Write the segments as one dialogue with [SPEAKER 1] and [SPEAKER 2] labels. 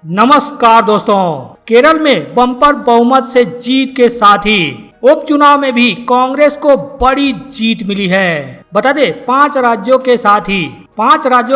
[SPEAKER 1] नमस्कार दोस्तों, केरल में बम्पर बहुमत से जीत के साथ ही उपचुनाव में भी कांग्रेस को बड़ी जीत मिली है। बता दें, 5 राज्यों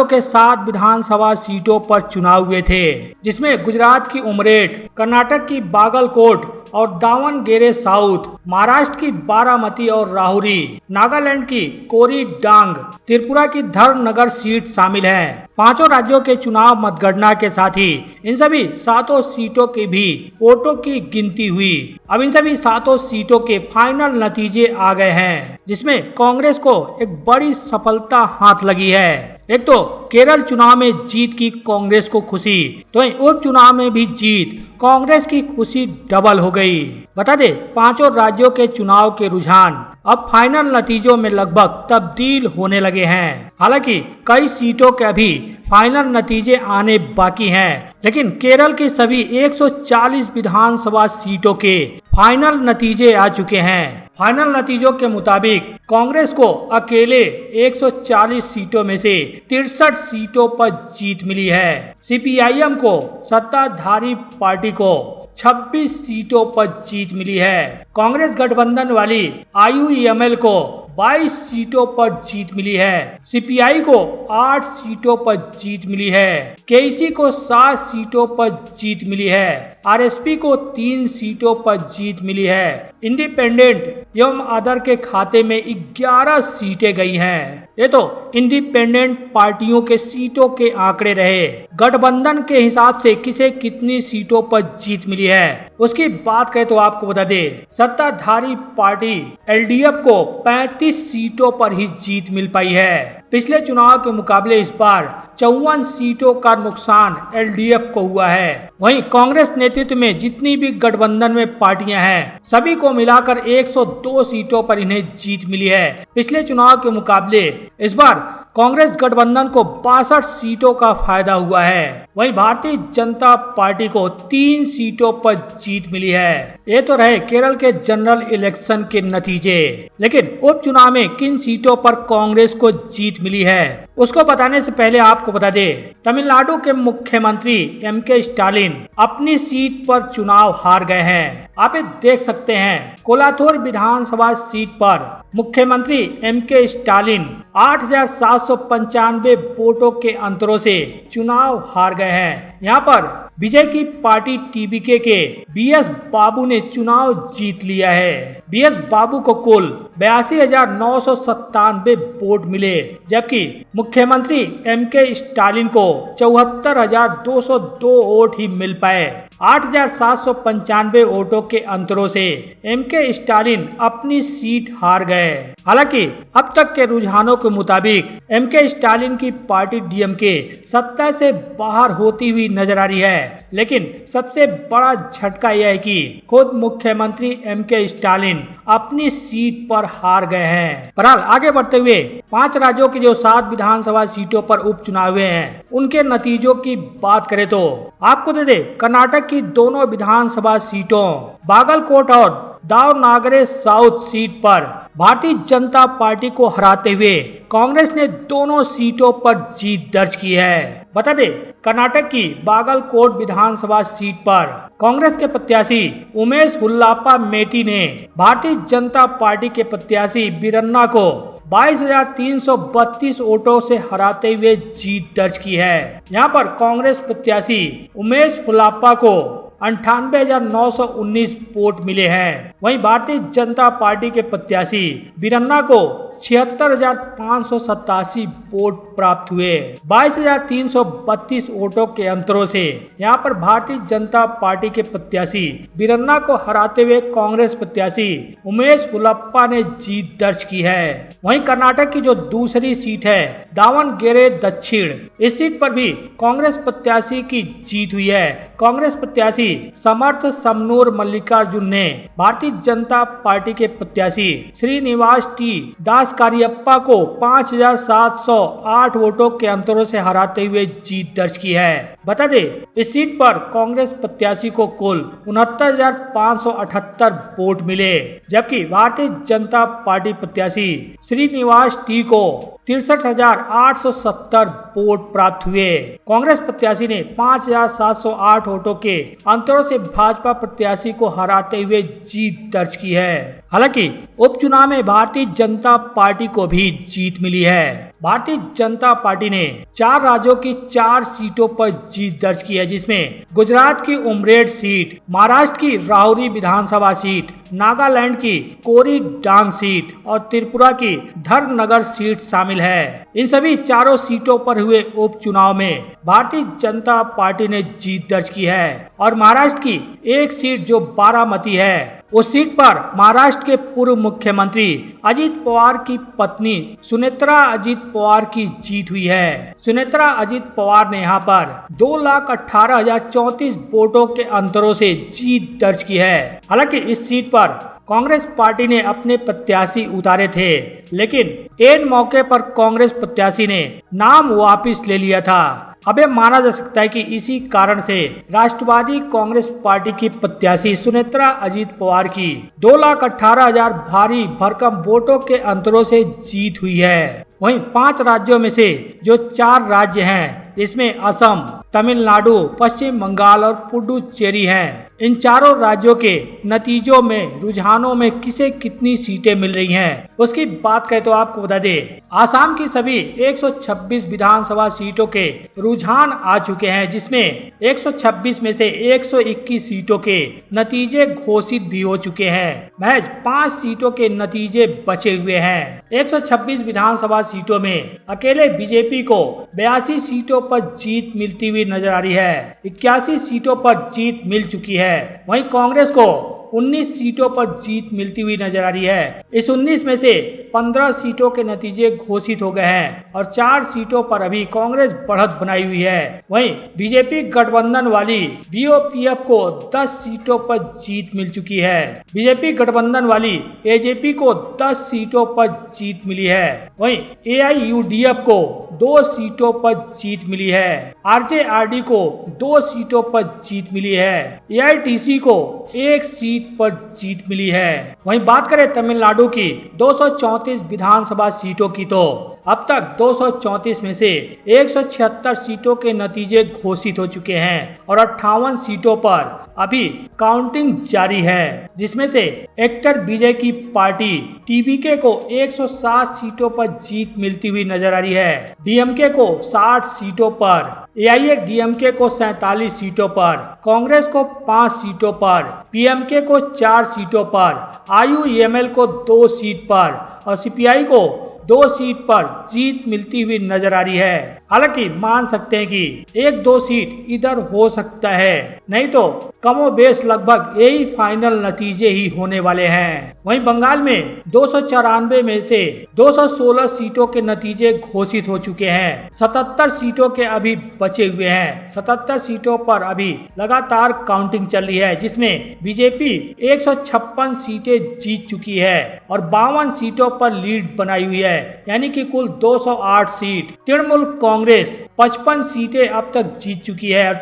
[SPEAKER 1] के 7 विधानसभा सीटों पर चुनाव हुए थे, जिसमें गुजरात की उमरेड, कर्नाटक की बागलकोट और दावनगेरे साउथ, महाराष्ट्र की बारामती और राहुरी, नागालैंड की कोरीडांग, त्रिपुरा की धर्मनगर सीट शामिल है। 5 राज्यों के चुनाव मतगणना के साथ ही इन सभी 7 सीटों के भी वोटों की गिनती हुई। अब इन सभी 7 सीटों के फाइनल नतीजे आ गए हैं, जिसमें कांग्रेस को एक बड़ी सफलता हाथ लगी है। एक तो केरल चुनाव में जीत की कांग्रेस को खुशी, तो उपचुनाव में भी जीत कांग्रेस की खुशी डबल हो गई। बता दें, 5 राज्यों के चुनाव के रुझान अब फाइनल नतीजों में लगभग तब्दील होने लगे हैं। हालांकि कई सीटों के अभी फाइनल नतीजे आने बाकी हैं, लेकिन केरल की सभी 140 विधानसभा सीटों के फाइनल नतीजे आ चुके हैं। फाइनल नतीजों के मुताबिक कांग्रेस को अकेले 140 सीटों में से 63 सीटों पर जीत मिली है। सीपीआईएम को, सत्ताधारी पार्टी को 26 सीटों पर जीत मिली है। कांग्रेस गठबंधन वाली आईयूएमएल को 22 सीटों पर जीत मिली है। सीपीआई को 8 सीटों पर जीत मिली है। केसी को 7 सीटों पर जीत मिली है। आरएसपी को 3 सीटों पर जीत मिली है। इंडिपेंडेंट एवं अदर के खाते में 11 सीटें गई हैं। ये तो इंडिपेंडेंट पार्टियों के सीटों के आंकड़े रहे। गठबंधन के हिसाब से किसे कितनी सीटों पर जीत मिली है उसकी बात करें तो आपको बता दें, सत्ताधारी पार्टी एलडीएफ को 35 सीटों पर ही जीत मिल पाई है। पिछले चुनाव के मुकाबले इस बार 54 सीटों का नुकसान एलडीएफ को हुआ है। वहीं कांग्रेस नेतृत्व में जितनी भी गठबंधन में पार्टियां हैं, सभी को मिलाकर 102 सीटों पर इन्हें जीत मिली है। पिछले चुनाव के मुकाबले इस बार कांग्रेस गठबंधन को 62 सीटों का फायदा हुआ है। वहीं भारतीय जनता पार्टी को 3 सीटों पर जीत मिली है। ये तो रहे केरल के जनरल इलेक्शन के नतीजे, लेकिन उपचुनाव में किन सीटों पर कांग्रेस को जीत मिली है उसको बताने से पहले आपको बता दें, तमिलनाडु के मुख्यमंत्री एमके स्टालिन अपनी सीट पर चुनाव हार गए हैं। आप ये देख सकते हैं, कोलाथूर विधानसभा सीट पर मुख्यमंत्री एमके स्टालिन 8,795 वोटों के अंतरों से चुनाव हार गए हैं। यहाँ पर विजय की पार्टी टीबीके के बीएस बाबू ने चुनाव जीत लिया है। बीएस बाबू को कुल 82,997 वोट मिले, जबकि मुख्यमंत्री एमके स्टालिन को 74,202 वोट ही मिल पाए। 8,795 वोटों के अंतरों से एमके स्टालिन अपनी सीट हार गए। हालांकि अब तक के रुझानों के मुताबिक एमके स्टालिन की पार्टी डीएमके सत्ता से बाहर होती हुई नजर आ रही है, लेकिन सबसे बड़ा झटका यह है कि खुद मुख्यमंत्री एमके स्टालिन अपनी सीट पर हार गए हैं। बहरहाल आगे बढ़ते हुए 5 राज्यों की जो 7 विधानसभा सीटों पर उपचुनाव हुए हैं, उनके नतीजों की बात करें तो आपको दे दे, कर्नाटक की दोनों विधानसभा सीटों बागलकोट और दावनगेरे साउथ सीट पर भारतीय जनता पार्टी को हराते हुए कांग्रेस ने दोनों सीटों पर जीत दर्ज की है। बता दें, कर्नाटक की बागलकोट विधानसभा सीट पर कांग्रेस के प्रत्याशी उमेश हुल्लाप्पा मेटी ने भारतीय जनता पार्टी के प्रत्याशी बीरन्ना को 22,332 वोटों से हराते हुए जीत दर्ज की है। यहाँ पर कांग्रेस प्रत्याशी उमेश हुल्लाप्पा को 98,919 वोट मिले हैं। वहीं भारतीय जनता पार्टी के प्रत्याशी बीरन्ना को 76,587 वोट प्राप्त हुए। 22,332 वोटों के अंतरों से यहाँ पर भारतीय जनता पार्टी के प्रत्याशी बीरन्ना को हराते हुए कांग्रेस प्रत्याशी उमेश हुल्लाप्पा ने जीत दर्ज की है। वहीं कर्नाटक की जो दूसरी सीट है दावनगेरे दक्षिण, इस सीट पर भी कांग्रेस प्रत्याशी की जीत हुई है। कांग्रेस प्रत्याशी समर्थ समनूर मल्लिकार्जुन ने भारतीय जनता पार्टी के प्रत्याशी श्रीनिवास टी दास कारियप्पा को 5,708 वोटों के अंतरों से हराते हुए जीत दर्ज की है। बता दें, इस सीट पर कांग्रेस प्रत्याशी को कुल 69,578 वोट मिले, जबकि भारतीय जनता पार्टी प्रत्याशी श्रीनिवास टी को 63,870 वोट प्राप्त हुए। कांग्रेस प्रत्याशी ने 5,708 वोटों के अंतरों से भाजपा प्रत्याशी को हराते हुए जीत दर्ज की है। हालांकि उपचुनाव में भारतीय जनता पार्टी को भी जीत मिली है। भारतीय जनता पार्टी ने 4 राज्यों की 4 सीटों पर जीत दर्ज की है, जिसमें गुजरात की उमरेड सीट, महाराष्ट्र की राहुरी विधानसभा सीट, नागालैंड की कोरीडांग सीट और त्रिपुरा की धर्मनगर सीट शामिल है। इन सभी चारों सीटों पर हुए उपचुनाव में भारतीय जनता पार्टी ने जीत दर्ज की है और महाराष्ट्र की एक सीट जो बारामती है, उस सीट पर महाराष्ट्र के पूर्व मुख्यमंत्री अजित पवार की पत्नी सुनेत्रा अजित पवार की जीत हुई है। सुनेत्रा अजित पवार ने यहाँ पर 2,18,034 वोटों के अंतरों से जीत दर्ज की है। हालांकि इस सीट पर कांग्रेस पार्टी ने अपने प्रत्याशी उतारे थे, लेकिन ऐन मौके पर कांग्रेस प्रत्याशी ने नाम वापस ले लिया था। अब यह माना जा सकता है कि इसी कारण से राष्ट्रवादी कांग्रेस पार्टी की प्रत्याशी सुनेत्रा अजित पवार की 2,18,000 भारी भरकम वोटों के अंतरों से जीत हुई है। वहीं 5 राज्यों में से जो 4 राज्य हैं, इसमें असम, तमिलनाडु, पश्चिम बंगाल और पुडुचेरी हैं। इन चारों राज्यों के नतीजों में, रुझानों में किसे कितनी सीटें मिल रही हैं, उसकी बात करें तो आपको बता दें, आसाम की सभी 126 विधानसभा सीटों के रुझान आ चुके हैं, जिसमें 126 में से 121 सीटों के नतीजे घोषित भी हो चुके हैं। महज 5 सीटों के नतीजे बचे हुए हैं। 126 विधानसभा सीटों में अकेले बीजेपी को 82 सीटों पर जीत मिलती हुई नजर आ रही है। 81 सीटों पर जीत मिल चुकी है। वहीं कांग्रेस को 19 सीटों पर जीत मिलती हुई नजर आ रही है। इस 19 में से 15 सीटों के नतीजे घोषित हो गए हैं और 4 सीटों पर अभी कांग्रेस बढ़त बनाई हुई है। वहीं बीजेपी गठबंधन वाली बीओपीएफ को 10 सीटों पर जीत मिल चुकी है। बीजेपी गठबंधन वाली एजेपी को 10 सीटों पर जीत मिली है। वहीं एआईयूडीएफ को 2 सीटों पर जीत मिली है। आरजेआरडी को 2 सीटों पर जीत मिली है। एआईटीसी को 1 सीट पर जीत मिली है। वहीं बात करें तमिलनाडु की 234 विधानसभा सीटों की, तो अब तक 234 में से 176 सीटों के नतीजे घोषित हो चुके हैं और 58 सीटों पर अभी काउंटिंग जारी है, जिसमें से एक्टर विजय की पार्टी टीबीके को 107 सीटों पर जीत मिलती हुई नजर आ रही है। डीएमके को 60 सीटों पर, एआईएडीएमके को 47 सीटों पर, कांग्रेस को 5 सीटों पर, पीएमके को 4 सीटों पर, आईयूएमएल को 2 सीट पर और सीपीआई को 2 सीट पर जीत मिलती हुई नजर आ रही है। हालांकि मान सकते हैं कि 1-2 सीट इधर हो सकता है, नहीं तो कमोबेश लगभग यही फाइनल नतीजे ही होने वाले हैं। वहीं बंगाल में 294 में से 216 सीटों के नतीजे घोषित हो चुके हैं। 77 सीटों के अभी बचे हुए हैं। 77 सीटों पर अभी लगातार काउंटिंग चल रही है, जिसमें बीजेपी 156 सीटें जीत चुकी है और 52 सीटों पर लीड बनाई हुई है, यानी कि कुल 208 सीट। तृणमूल कांग्रेस 55 सीटें अब तक जीत चुकी है और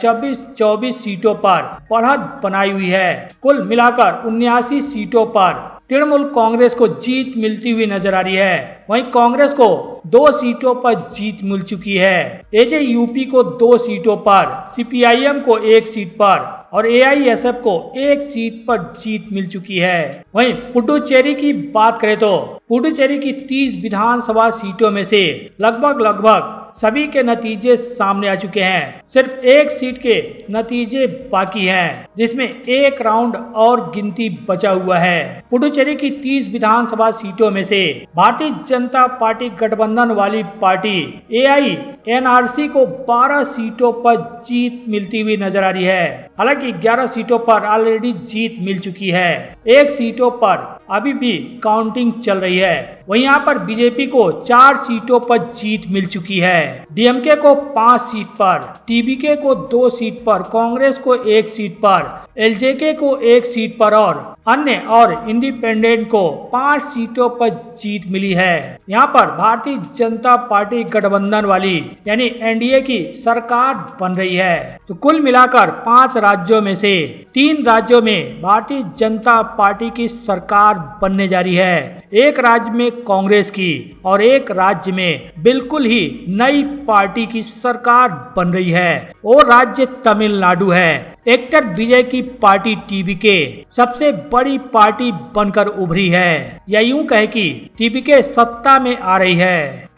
[SPEAKER 1] 24 सीटों पर बढ़त बनाई हुई है। कुल मिलाकर 79 सीटों पर तृणमूल कांग्रेस को जीत मिलती हुई नजर आ रही है। वहीं कांग्रेस को 2 सीटों पर जीत मिल चुकी है। एजेयूपी को 2 सीटों पर, सीपीआईएम को 1 सीट पर और एआईएसएफ को 1 सीट पर जीत मिल चुकी है। वहीं पुडुचेरी की बात करें तो पुडुचेरी की 30 विधानसभा सीटों में से लगभग सभी के नतीजे सामने आ चुके हैं। सिर्फ 1 सीट के नतीजे बाकी हैं, जिसमें 1 राउंड और गिनती बचा हुआ है। पुडुचेरी की 30 विधानसभा सीटों में से भारतीय जनता पार्टी गठबंधन वाली पार्टी एआईएनआरसी को 12 सीटों पर जीत मिलती हुई नजर आ रही है। हालांकि 11 सीटों पर ऑलरेडी जीत मिल चुकी है। 1 सीटों पर अभी भी काउंटिंग चल रही है। वहीं यहाँ पर बीजेपी को 4 सीटों पर जीत मिल चुकी है। डीएमके को 5 सीट पर, टीबीके को 2 सीट पर, कांग्रेस को 1 सीट पर, एलजेके को 1 सीट पर और अन्य और इंडिपेंडेंट को 5 सीटों पर जीत मिली है। यहाँ पर भारतीय जनता पार्टी गठबंधन वाली यानी एनडीए की सरकार बन रही है। तो कुल मिलाकर 5 राज्यों में से 3 राज्यों में भारतीय जनता पार्टी की सरकार बनने जा रही है। एक राज्य में कांग्रेस की और एक राज्य में बिल्कुल ही नई पार्टी की सरकार बन रही है। वो राज्य तमिलनाडु है। एक्टर विजय की पार्टी टीवीके सबसे बड़ी पार्टी बनकर उभरी है, या यूं कहे कि टीवीके सत्ता में आ रही है।